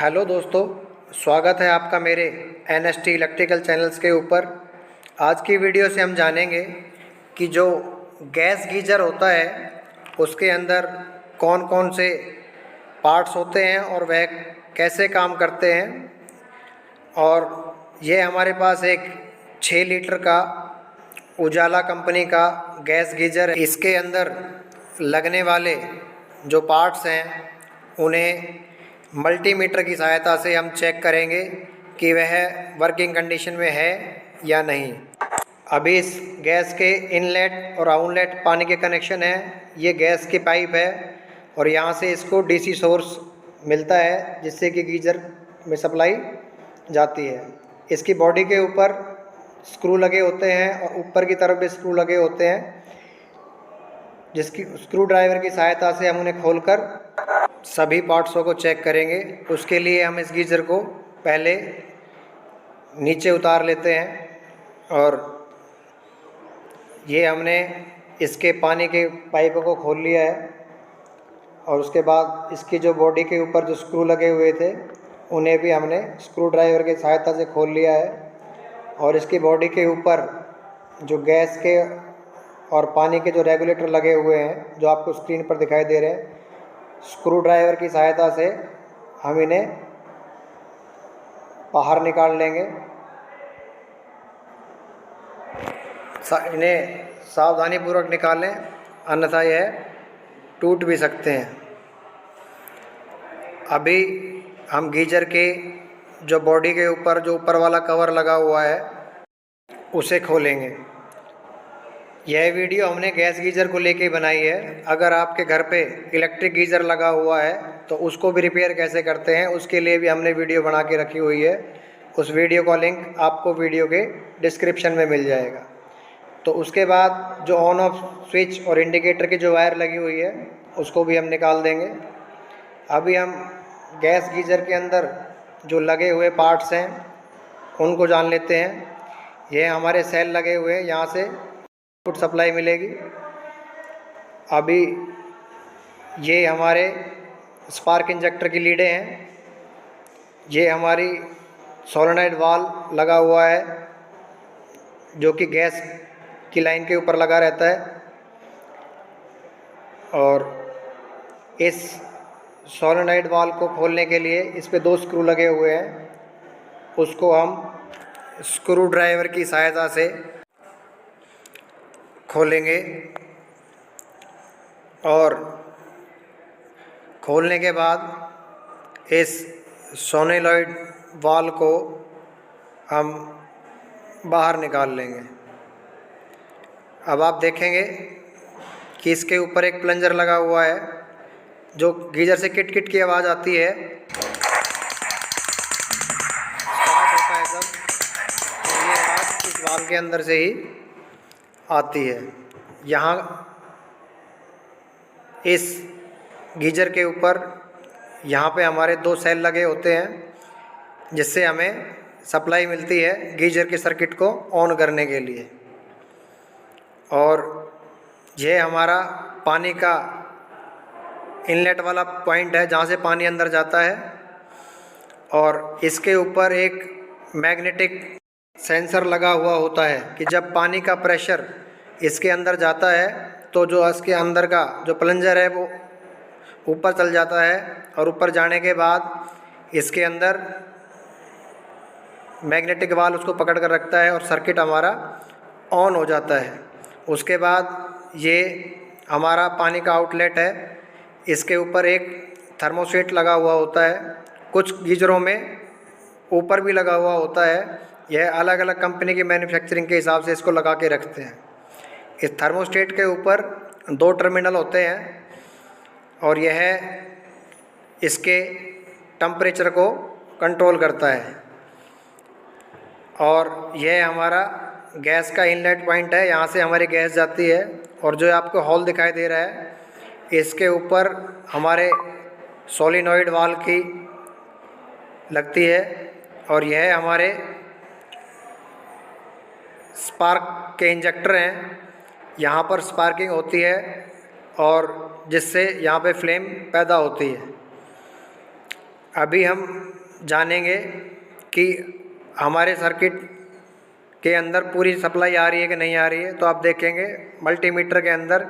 Hello दोस्तों, स्वागत है आपका मेरे एनएसटी इलेक्ट्रिकल चैनल्स के ऊपर। आज की वीडियो से हम जानेंगे कि जो गैस गीजर होता है उसके अंदर कौन कौन से पार्ट्स होते हैं और वह कैसे काम करते हैं। और ये हमारे पास एक 6 लीटर का उजाला कंपनी का गैस गीजर है। इसके अंदर लगने वाले जो पार्ट्स हैं उन्हें मल्टीमीटर की सहायता से हम चेक करेंगे कि वह वर्किंग कंडीशन में है या नहीं। अभी इस गैस के इनलेट और आउटलेट पानी के कनेक्शन है। ये गैस की पाइप है और यहाँ से इसको डीसी सोर्स मिलता है जिससे कि गीजर में सप्लाई जाती है। इसकी बॉडी के ऊपर स्क्रू लगे होते हैं और ऊपर की तरफ भी स्क्रू लगे होते हैं, जिसकी स्क्रू ड्राइवर की सहायता से हम उन्हें खोलकर सभी पार्ट्सों को चेक करेंगे। उसके लिए हम इस गीज़र को पहले नीचे उतार लेते हैं और ये हमने इसके पानी के पाइपों को खोल लिया है और उसके बाद इसकी जो बॉडी के ऊपर जो स्क्रू लगे हुए थे उन्हें भी हमने स्क्रू ड्राइवर की सहायता से खोल लिया है। और इसकी बॉडी के ऊपर जो गैस के और पानी के जो रेगुलेटर लगे हुए हैं जो आपको स्क्रीन पर दिखाई दे रहे हैं, स्क्रू ड्राइवर की सहायता से हम इन्हें बाहर निकाल लेंगे। इन्हें सावधानीपूर्वक निकालें, अन्यथा यह टूट भी सकते हैं। अभी हम गीजर के जो बॉडी के ऊपर जो ऊपर वाला कवर लगा हुआ है उसे खोलेंगे। यह वीडियो हमने गैस गीज़र को लेके बनाई है। अगर आपके घर पे इलेक्ट्रिक गीज़र लगा हुआ है तो उसको भी रिपेयर कैसे करते हैं उसके लिए भी हमने वीडियो बना के रखी हुई है। उस वीडियो का लिंक आपको वीडियो के डिस्क्रिप्शन में मिल जाएगा। तो उसके बाद जो ऑन ऑफ स्विच और इंडिकेटर की जो वायर लगी हुई है उसको भी हम निकाल देंगे। अभी हम गैस गीज़र के अंदर जो लगे हुए पार्ट्स हैं उनको जान लेते हैं। यह हमारे सेल लगे हुए हैं, यहाँ से इनपुट सप्लाई मिलेगी। अभी ये हमारे स्पार्क इंजेक्टर की लीडें हैं। ये हमारी सोलेनॉइड वाल्व लगा हुआ है जो कि गैस की लाइन के ऊपर लगा रहता है। और इस सोलेनॉइड वाल्व को खोलने के लिए इस पे 2 स्क्रू लगे हुए हैं, उसको हम स्क्रू ड्राइवर की सहायता से खोलेंगे। और खोलने के बाद इस सोलेनॉइड वाल्व को हम बाहर निकाल लेंगे। अब आप देखेंगे कि इसके ऊपर एक प्लंजर लगा हुआ है जो गीजर से किट किट की आवाज़ आती है, स्टार्ट होता है जब, तो ये आवाज़ इस वाल्व के अंदर से ही आती है। यहाँ इस गीजर के ऊपर यहाँ पे हमारे 2 सेल लगे होते हैं जिससे हमें सप्लाई मिलती है गीजर के सर्किट को ऑन करने के लिए। और यह हमारा पानी का इनलेट वाला पॉइंट है जहाँ से पानी अंदर जाता है। और इसके ऊपर एक मैग्नेटिक सेंसर लगा हुआ होता है कि जब पानी का प्रेशर इसके अंदर जाता है तो जो इसके अंदर का जो प्लंजर है वो ऊपर चल जाता है और ऊपर जाने के बाद इसके अंदर मैग्नेटिक वाल्व उसको पकड़ कर रखता है और सर्किट हमारा ऑन हो जाता है। उसके बाद ये हमारा पानी का आउटलेट है। इसके ऊपर एक थर्मोस्टेट लगा हुआ होता है, कुछ गीजरों में ऊपर भी लगा हुआ होता है। यह अलग अलग कंपनी की मैन्युफैक्चरिंग के हिसाब से इसको लगा के रखते हैं। इस थर्मोस्टेट के ऊपर 2 टर्मिनल होते हैं और यह इसके टेम्परेचर को कंट्रोल करता है। और यह हमारा गैस का इनलेट पॉइंट है, यहाँ से हमारी गैस जाती है। और जो आपको हॉल दिखाई दे रहा है इसके ऊपर हमारे सोलेनॉइड वाल्व की लगती है और यह हमारे स्पार्क के इंजेक्टर हैं। यहाँ पर स्पार्किंग होती है और जिससे यहाँ पे फ्लेम पैदा होती है। अभी हम जानेंगे कि हमारे सर्किट के अंदर पूरी सप्लाई आ रही है कि नहीं आ रही है। तो आप देखेंगे मल्टीमीटर के अंदर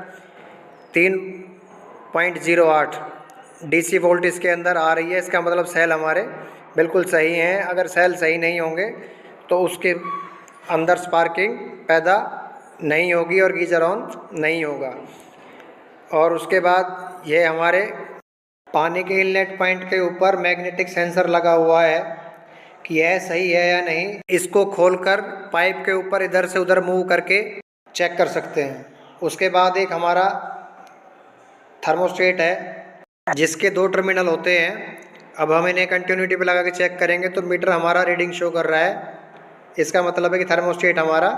3.08 डीसी वोल्ट इसके अंदर आ रही है। इसका मतलब सेल हमारे बिल्कुल सही हैं। अगर सेल सही नहीं होंगे तो उसके अंदर स्पार्किंग पैदा नहीं होगी और गीज़र ऑन नहीं होगा। और उसके बाद ये हमारे पानी के इनलेट पॉइंट के ऊपर मैग्नेटिक सेंसर लगा हुआ है कि यह सही है या नहीं। इसको खोलकर पाइप के ऊपर इधर से उधर मूव करके चेक कर सकते हैं। उसके बाद एक हमारा थर्मोस्टेट है जिसके 2 टर्मिनल होते हैं। अब हम इन्हें कंटिन्यूटी पे लगा के चेक करेंगे तो मीटर हमारा रीडिंग शो कर रहा है। इसका मतलब है कि थर्मोस्टेट हमारा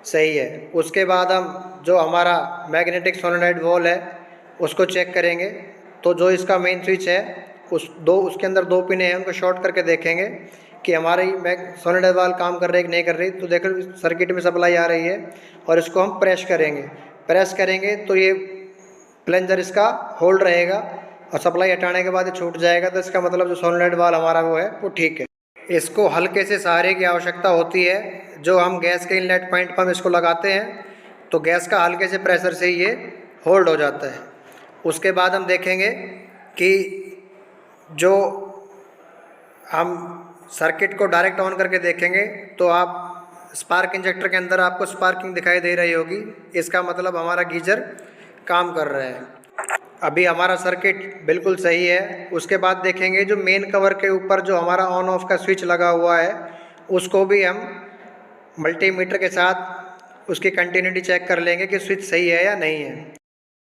सही है। उसके बाद हम जो हमारा मैग्नेटिक सोलेनॉइड वॉल है उसको चेक करेंगे। तो जो इसका मेन स्विच है उसके अंदर 2 पिने हैं, उनको शॉर्ट करके देखेंगे कि हमारी सोलेनॉइड वाल्व काम कर रही है कि नहीं कर रही। तो देखो सर्किट में सप्लाई आ रही है और इसको हम प्रेस करेंगे तो ये प्लंजर इसका होल्ड रहेगा और सप्लाई हटाने के बाद ये छूट जाएगा। तो इसका मतलब जो सोलेनॉइड वाल्व हमारा वो है वो ठीक है। इसको हल्के से सहारे की आवश्यकता होती है। जो हम गैस के इनलेट पॉइंट पर हम इसको लगाते हैं तो गैस का हल्के से प्रेशर से ये होल्ड हो जाता है। उसके बाद हम देखेंगे कि जो हम सर्किट को डायरेक्ट ऑन करके देखेंगे तो आप स्पार्क इंजेक्टर के अंदर आपको स्पार्किंग दिखाई दे रही होगी। इसका मतलब हमारा गीजर काम कर रहा है। अभी हमारा सर्किट बिल्कुल सही है। उसके बाद देखेंगे जो मेन कवर के ऊपर जो हमारा ऑन ऑफ का स्विच लगा हुआ है उसको भी हम मल्टीमीटर के साथ उसकी कंटिन्यूटी चेक कर लेंगे कि स्विच सही है या नहीं है।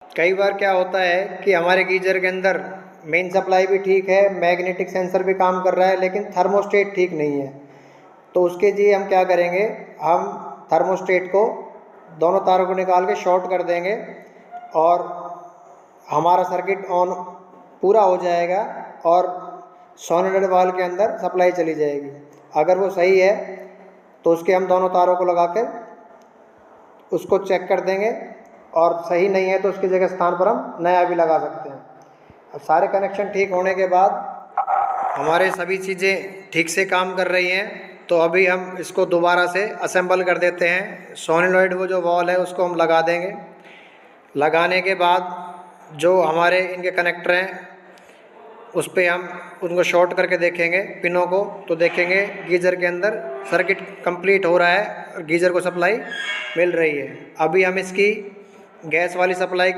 कई बार क्या होता है कि हमारे गीजर के अंदर मेन सप्लाई भी ठीक है, मैग्नेटिक सेंसर भी काम कर रहा है, लेकिन थर्मोस्टेट ठीक नहीं है। तो उसके लिए हम क्या करेंगे, हम थर्मोस्टेट को दोनों तारों को निकाल के शॉर्ट कर देंगे और हमारा सर्किट ऑन पूरा हो जाएगा और सोलेनॉइड वाल्व के अंदर सप्लाई चली जाएगी। अगर वो सही है तो उसके हम दोनों तारों को लगा कर उसको चेक कर देंगे और सही नहीं है तो उसकी जगह स्थान पर हम नया भी लगा सकते हैं। अब सारे कनेक्शन ठीक होने के बाद हमारे सभी चीज़ें ठीक से काम कर रही हैं तो अभी हम इसको दोबारा से असेंबल कर देते हैं। सोलेनॉइड वो जो वॉल है उसको हम लगा देंगे। लगाने के बाद जो हमारे इनके कनेक्टर हैं उस पर हम उनको शॉर्ट करके देखेंगे पिनों को, तो देखेंगे गीज़र के अंदर सर्किट कंप्लीट हो रहा है और गीज़र को सप्लाई मिल रही है। अभी हम इसकी गैस वाली सप्लाई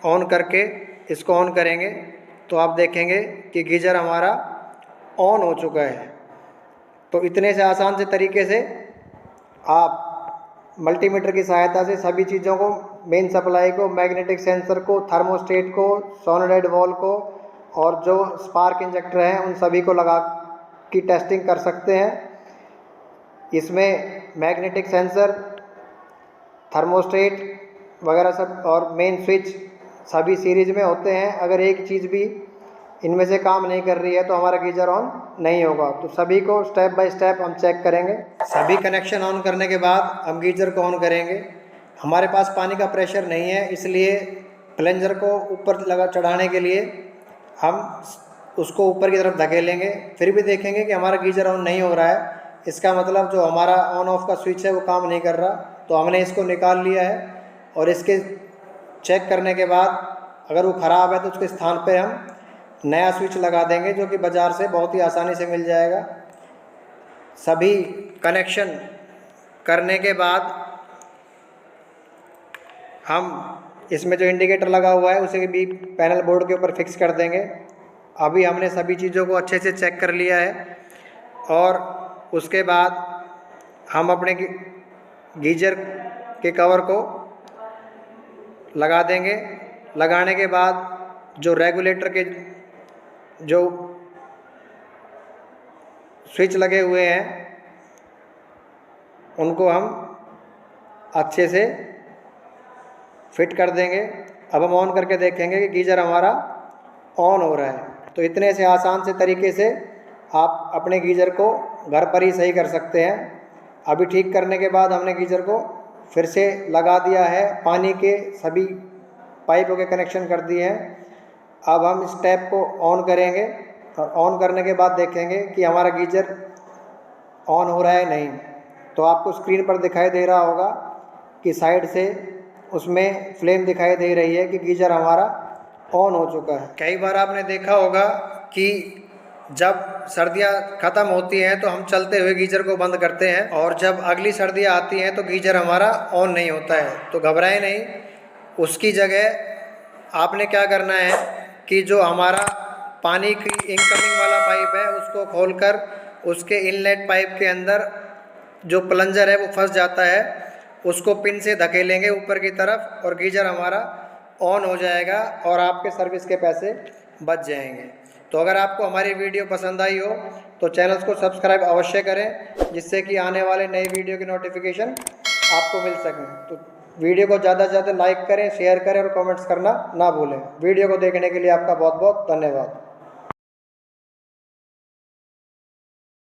ऑन करके इसको ऑन करेंगे तो आप देखेंगे कि गीज़र हमारा ऑन हो चुका है। तो इतने से आसान से तरीके से आप मल्टीमीटर की सहायता से सभी चीज़ों को, मेन सप्लाई को, मैग्नेटिक सेंसर को, थर्मोस्टेट को, सोलेनॉइड वॉल को और जो स्पार्क इंजेक्टर हैं उन सभी को लगा की टेस्टिंग कर सकते हैं। इसमें मैग्नेटिक सेंसर, थर्मोस्टेट वगैरह सब और मेन स्विच सभी सीरीज में होते हैं। अगर एक चीज़ भी इनमें से काम नहीं कर रही है तो हमारा गीज़र ऑन नहीं होगा। तो सभी को स्टेप बाय स्टेप हम चेक करेंगे। सभी कनेक्शन ऑन करने के बाद हम गीज़र को ऑन करेंगे। हमारे पास पानी का प्रेशर नहीं है, इसलिए प्लंजर को ऊपर लगा चढ़ाने के लिए हम उसको ऊपर की तरफ धकेलेंगे। फिर भी देखेंगे कि हमारा गीज़र ऑन नहीं हो रहा है। इसका मतलब जो हमारा ऑन ऑफ का स्विच है वो काम नहीं कर रहा। तो हमने इसको निकाल लिया है और इसके चेक करने के बाद अगर वो ख़राब है तो उसके स्थान पे हम नया स्विच लगा देंगे जो कि बाज़ार से बहुत ही आसानी से मिल जाएगा। सभी कनेक्शन करने के बाद हम इसमें जो इंडिकेटर लगा हुआ है उसे भी पैनल बोर्ड के ऊपर फिक्स कर देंगे। अभी हमने सभी चीज़ों को अच्छे से चेक कर लिया है और उसके बाद हम अपने गीज़र के कवर को लगा देंगे। लगाने के बाद जो रेगुलेटर के जो स्विच लगे हुए हैं उनको हम अच्छे से फिट कर देंगे। अब हम ऑन करके देखेंगे कि गीज़र हमारा ऑन हो रहा है। तो इतने से आसान से तरीके से आप अपने गीज़र को घर पर ही सही कर सकते हैं। अभी ठीक करने के बाद हमने गीज़र को फिर से लगा दिया है, पानी के सभी पाइपों के कनेक्शन कर दिए हैं। अब हम इस टैप को ऑन करेंगे और ऑन करने के बाद देखेंगे कि हमारा गीजर ऑन हो रहा है नहीं। तो आपको स्क्रीन पर दिखाई दे रहा होगा कि साइड से उसमें फ्लेम दिखाई दे रही है कि गीजर हमारा ऑन हो चुका है। कई बार आपने देखा होगा कि जब सर्दियाँ ख़त्म होती हैं तो हम चलते हुए गीजर को बंद करते हैं और जब अगली सर्दियाँ आती हैं तो गीजर हमारा ऑन नहीं होता है। तो घबराएं नहीं, उसकी जगह आपने क्या करना है कि जो हमारा पानी की इनकमिंग वाला पाइप है उसको खोलकर उसके इनलेट पाइप के अंदर जो प्लंजर है वो फंस जाता है, उसको पिन से धकेलेंगे ऊपर की तरफ और गीजर हमारा ऑन हो जाएगा और आपके सर्विस के पैसे बच जाएंगे। तो अगर आपको हमारी वीडियो पसंद आई हो तो चैनल को सब्सक्राइब अवश्य करें, जिससे कि आने वाले नई वीडियो की नोटिफिकेशन आपको मिल सके। तो वीडियो को ज़्यादा से ज़्यादा लाइक करें, शेयर करें और कमेंट्स करना ना भूलें। वीडियो को देखने के लिए आपका बहुत बहुत धन्यवाद।